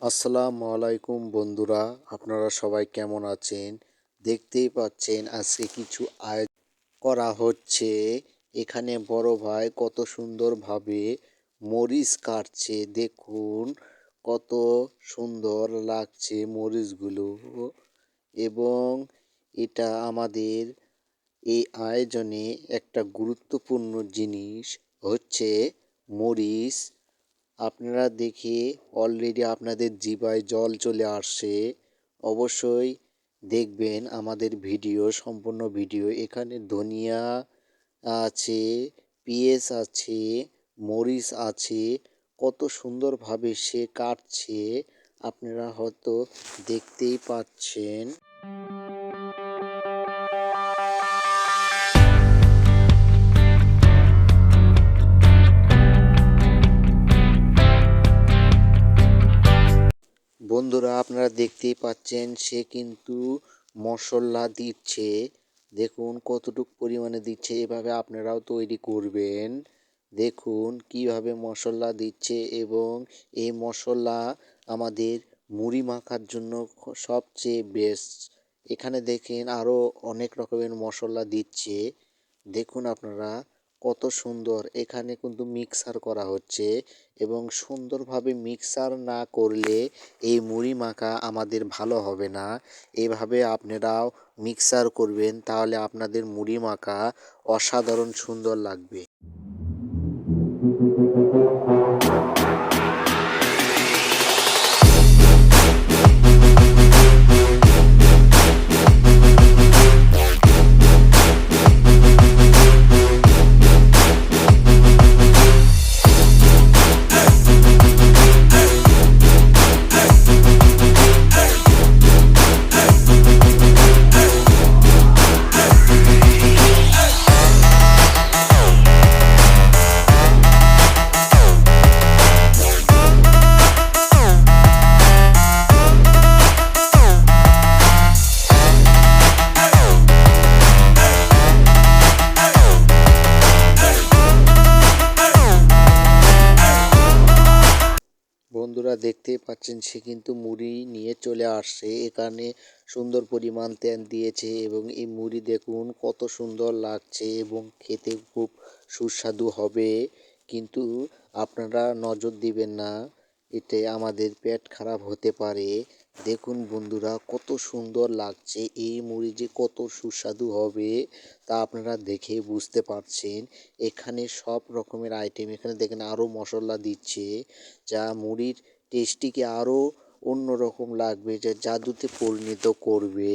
আসসালামু আলাইকুম বন্ধুরা, আপনারা সবাই কেমন আছেন? দেখতেই পাচ্ছেন আজকে কিছু আয়োজন করা হচ্ছে। এখানে বড় ভাই কত সুন্দরভাবে মরিচ কাটছে। দেখুন কত সুন্দর লাগছে মরিচগুলো, এবং এটা আমাদের এই আয়োজনে একটা গুরুত্বপূর্ণ জিনিস হচ্ছে মরিচ। আপনারা দেখে অলরেডি আপনাদের জিহ্বায় জল চলে আসছে। অবশ্যই দেখবেন আমাদের ভিডিও, সম্পূর্ণ ভিডিও। এখানে ধনিয়া আছে, পেঁয়াজ আছে, মরিচ আছে। কত সুন্দরভাবে সে কাটছে, আপনারা হয়তো দেখতেই পাচ্ছেন। বন্ধুরা, আপনারা দেখতেই পাচ্ছেন সে কিন্তু মশলা দিচ্ছে। দেখুন কতটুকু পরিমাণে দিচ্ছে, এভাবে আপনারাও তৈরি করবেন। দেখুন কিভাবে মশলা দিচ্ছে, এবং এই মশলা আমাদের মুড়ি মাখার জন্য সবচেয়ে বেস্ট। এখানে দেখেন আরও অনেক রকমের মশলা দিচ্ছে। দেখুন আপনারা কত সুন্দর, এখানে কিন্তু মিক্সার করা হচ্ছে, এবং সুন্দরভাবে মিক্সার না করলে এই মুড়ি মাখা আমাদের ভালো হবে না। এভাবে আপনারাও মিক্সার করবেন, তাহলে আপনাদের মুড়ি মাখা অসাধারণ সুন্দর লাগবে। বন্ধুরা দেখতেই পাচ্ছেন সে কিন্তু মুড়ি নিয়ে চলে আসছে। এখানে সুন্দর পরিমাণ তেল দিয়েছে, এবং এই মুড়ি দেখুন কত সুন্দর লাগছে, এবং খেতে খুব সুস্বাদু হবে। কিন্তু আপনারা নজর দিবেন না, এতে আমাদের পেট খারাপ হতে পারে। দেখুন বন্ধুরা কত সুন্দর লাগছে, এই মুড়ি যে কত সুস্বাদু হবে তা আপনারা দেখে বুঝতে পারছেন। এখানে সব রকমের আইটেম, এখানে দেখেন আরও মশলা দিচ্ছে, যা মুড়ির টেস্টিকে আরও অন্যরকম লাগবে, যা জাদুতে পরিণত করবে।